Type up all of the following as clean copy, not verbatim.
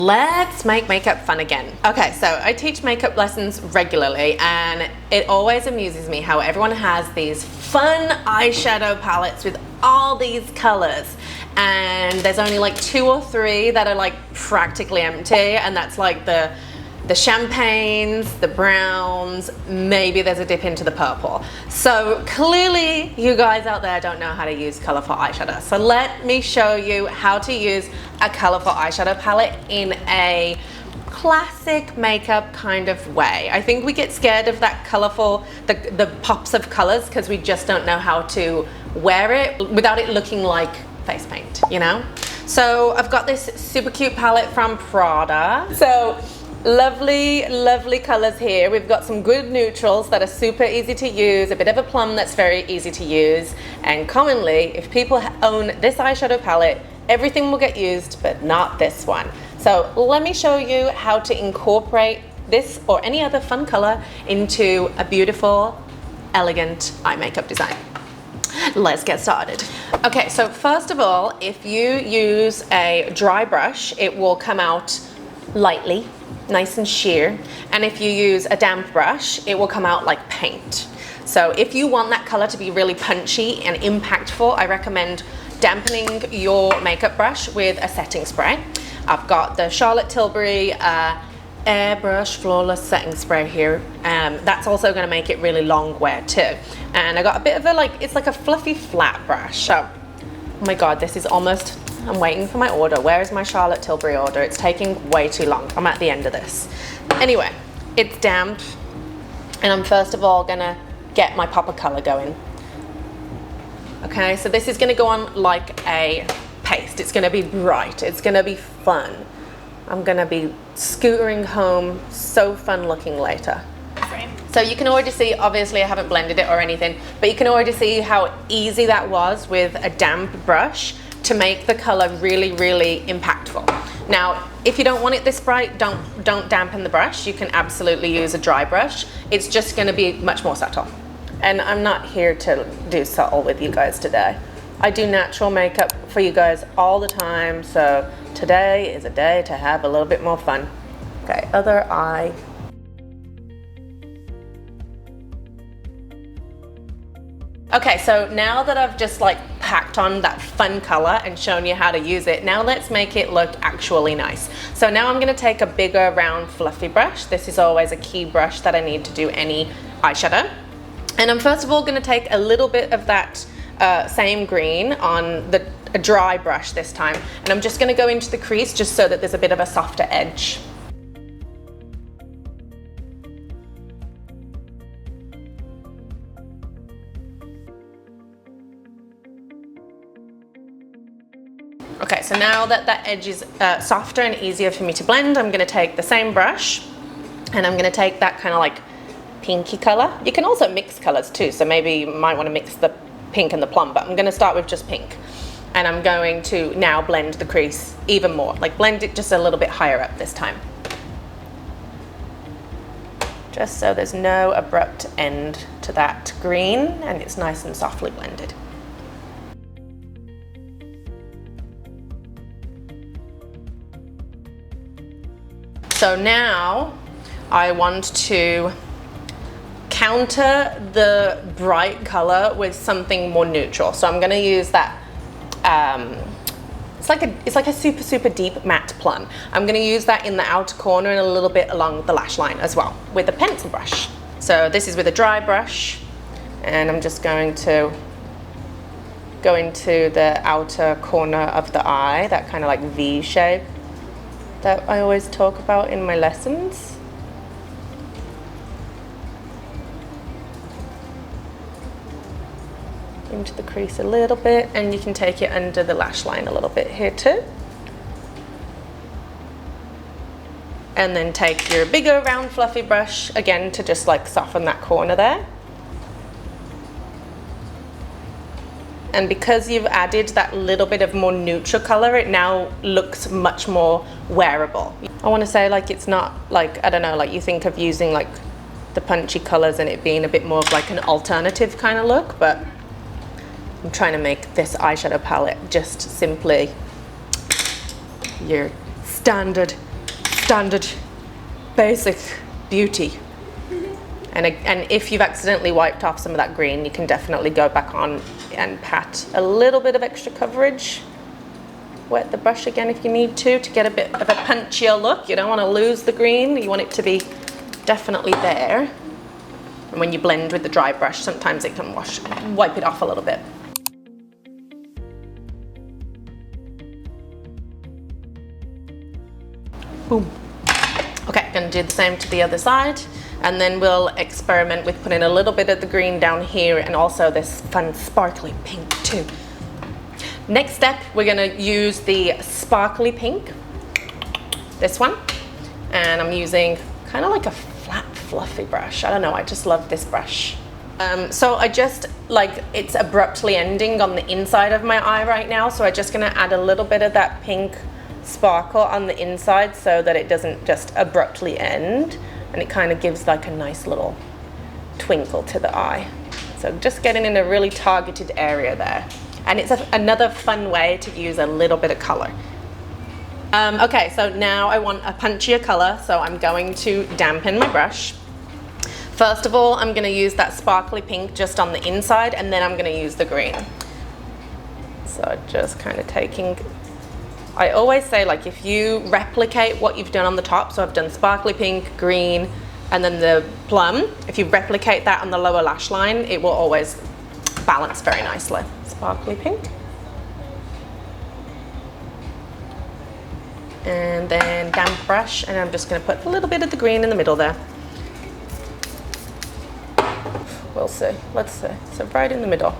Let's make makeup fun again. Okay, so I teach makeup lessons regularly and it always amuses me how everyone has these fun eyeshadow palettes with all these colors, and there's only like 2 or 3 that are like practically empty, and that's like the champagnes, the browns, maybe there's a dip into the purple. So clearly you guys out there don't know how to use colorful eyeshadow. So let me show you how to use a colorful eyeshadow palette in a classic makeup kind of way. I think we get scared of that colorful, the pops of colors, because we just don't know how to wear it without it looking like face paint, you know? So I've got this super cute palette from Prada. So lovely, lovely colors here. We've got some good neutrals that are super easy to use, a bit of a plum that's very easy to use, and commonly, if people own this eyeshadow palette, everything will get used, but not this one. So let me show you how to incorporate this or any other fun color into a beautiful, elegant eye makeup design. Let's get started. Okay, so first of all, if you use a dry brush, it will come out lightly, nice and sheer, and if you use a damp brush, it will come out like paint. So if you want that color to be really punchy and impactful, I recommend dampening your makeup brush with a setting spray. I've got the Charlotte Tilbury Airbrush Flawless Setting Spray here. That's also going to make it really long wear too. And I got a bit of a it's like a fluffy flat brush. So, oh my god, this is almost, I'm waiting for my order. Where is my Charlotte Tilbury order? It's taking way too long. I'm at the end of this. Anyway, it's damp, and I'm first of all gonna get my pop of color going. Okay, so this is gonna go on like a paste. It's gonna be bright. It's gonna be fun. I'm gonna be scootering home, so fun looking later. So you can already see, obviously I haven't blended it or anything, but you can already see how easy that was with a damp brush to make the color really, really impactful. Now, if you don't want it this bright, don't dampen the brush. You can absolutely use a dry brush. It's just gonna be much more subtle. And I'm not here to do subtle with you guys today. I do natural makeup for you guys all the time, so today is a day to have a little bit more fun. Okay, other eye. Okay, so now that I've just like packed on that fun color and shown you how to use it, now let's make it look actually nice. So now I'm gonna take a bigger, round, fluffy brush. This is always a key brush that I need to do any eyeshadow. And I'm first of all gonna take a little bit of that same green on a dry brush this time. And I'm just gonna go into the crease just so that there's a bit of a softer edge. Okay, so now that that edge is softer and easier for me to blend, I'm gonna take the same brush and I'm gonna take that kind of like pinky color. You can also mix colors too, so maybe you might wanna mix the pink and the plum, but I'm gonna start with just pink. And I'm going to now blend the crease even more, like blend it just a little bit higher up this time. Just so there's no abrupt end to that green and it's nice and softly blended. So now I want to counter the bright color with something more neutral. So I'm going to use that, it's like a super, super deep matte plum. I'm going to use that in the outer corner and a little bit along the lash line as well with a pencil brush. So this is with a dry brush, and I'm just going to go into the outer corner of the eye, that kind of like V shape that I always talk about in my lessons. Into the crease a little bit, and you can take it under the lash line a little bit here too. And then take your bigger round fluffy brush again to just like soften that corner there. And because you've added that little bit of more neutral color, it now looks much more wearable. I want to say like it's not like, I don't know, like you think of using like the punchy colors and it being a bit more of like an alternative kind of look, but I'm trying to make this eyeshadow palette just simply your standard standard, basic beauty. And if you've accidentally wiped off some of that green, you can definitely go back on and pat a little bit of extra coverage. Wet the brush again if you need to get a bit of a punchier look. You don't want to lose the green, you want it to be definitely there. And when you blend with the dry brush, sometimes it can wipe it off a little bit. Boom. Okay, gonna do the same to the other side. And then we'll experiment with putting a little bit of the green down here and also this fun sparkly pink too. Next step, we're gonna use the sparkly pink, this one. And I'm using kind of like a flat, fluffy brush. I don't know, I just love this brush. So I just, like, it's abruptly ending on the inside of my eye right now. So I'm just gonna add a little bit of that pink sparkle on the inside so that it doesn't just abruptly end. And it kind of gives like a nice little twinkle to the eye. So just getting in a really targeted area there. And it's another fun way to use a little bit of color. Okay, so now I want a punchier color, so I'm going to dampen my brush. First of all, I'm gonna use that sparkly pink just on the inside, and then I'm gonna use the green. So just kind of taking, I always say, like, if you replicate what you've done on the top, so I've done sparkly pink, green, and then the plum, if you replicate that on the lower lash line, it will always balance very nicely. Sparkly pink. And then damp brush, and I'm just gonna put a little bit of the green in the middle there. We'll see, let's see. So right in the middle.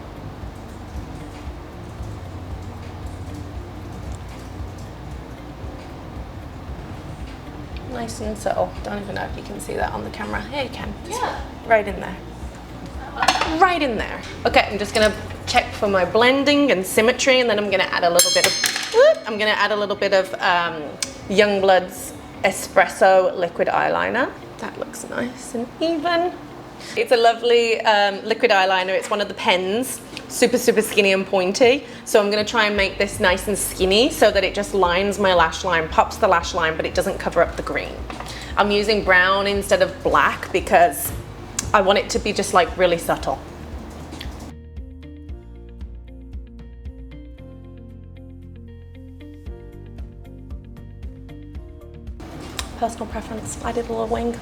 Nice and subtle. Don't even know if you can see that on the camera. Yeah, you can. Yeah. Right in there. Right in there. Okay, I'm just gonna check for my blending and symmetry, and then I'm gonna add a little bit of, Youngblood's Espresso liquid eyeliner. That looks nice and even. It's a lovely liquid eyeliner. It's one of the pens, super, super skinny and pointy. So I'm gonna try and make this nice and skinny so that it just lines my lash line, pops the lash line, but it doesn't cover up the green. I'm using brown instead of black because I want it to be just like really subtle. Personal preference, I did a little wing.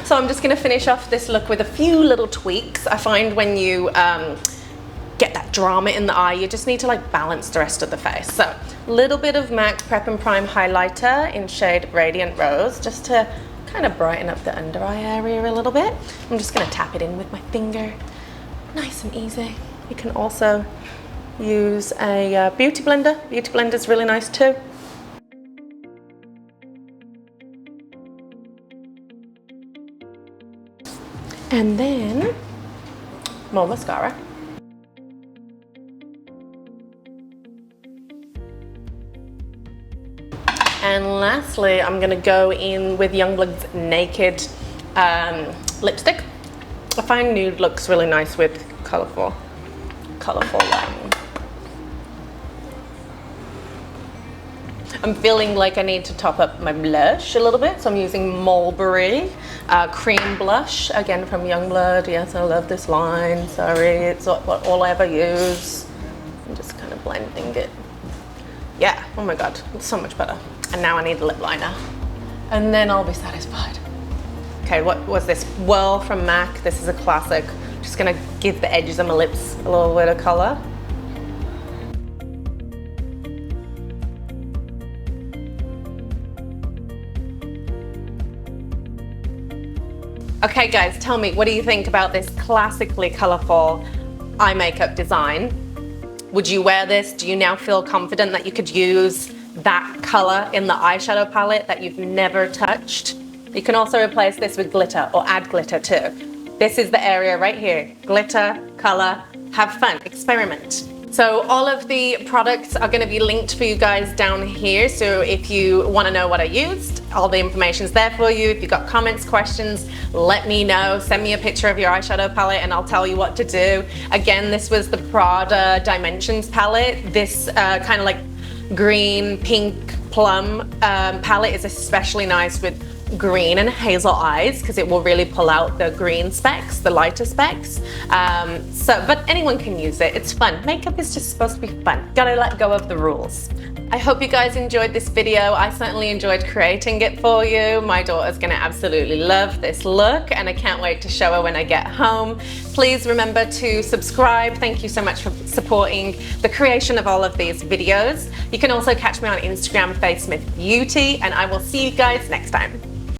So I'm just going to finish off this look with a few little tweaks. I find when you get that drama in the eye, you just need to like balance the rest of the face. So a little bit of MAC Prep and Prime highlighter in shade Radiant Rose, just to kind of brighten up the under eye area a little bit. I'm just going to tap it in with my finger, nice and easy. You can also use a beauty blender. Beauty blender is really nice too. And then more mascara. And lastly, I'm gonna go in with Youngblood's Naked lipstick. I find nude looks really nice with colourful. I'm feeling like I need to top up my blush a little bit, so I'm using Mulberry cream blush, again from Youngblood. Yes, I love this line. Sorry, it's not all I ever use. I'm just kind of blending it. Yeah, oh my god, it's so much better. And now I need a lip liner. And then I'll be satisfied. Okay, what was this? Whirl from MAC. This is a classic. Just gonna give the edges of my lips a little bit of color. Okay guys, tell me, what do you think about this classically colourful eye makeup design? Would you wear this? Do you now feel confident that you could use that colour in the eyeshadow palette that you've never touched? You can also replace this with glitter or add glitter too. This is the area right here. Glitter, colour, have fun, experiment. So all of the products are going to be linked for you guys down here. So if you want to know what I used, all the information's there for you. If you've got comments, questions, let me know. Send me a picture of your eyeshadow palette and I'll tell you what to do. Again, this was the Prada Dimensions palette. This kind of like green, pink, plum palette is especially nice with green and hazel eyes because it will really pull out the green specks, the lighter specks. But anyone can use it. It's fun. Makeup is just supposed to be fun. Gotta let go of the rules. I hope you guys enjoyed this video. I certainly enjoyed creating it for you. My daughter's gonna absolutely love this look and I can't wait to show her when I get home. Please remember to subscribe. Thank you so much for supporting the creation of all of these videos. You can also catch me on Instagram, Faye Smith Beauty, and I will see you guys next time.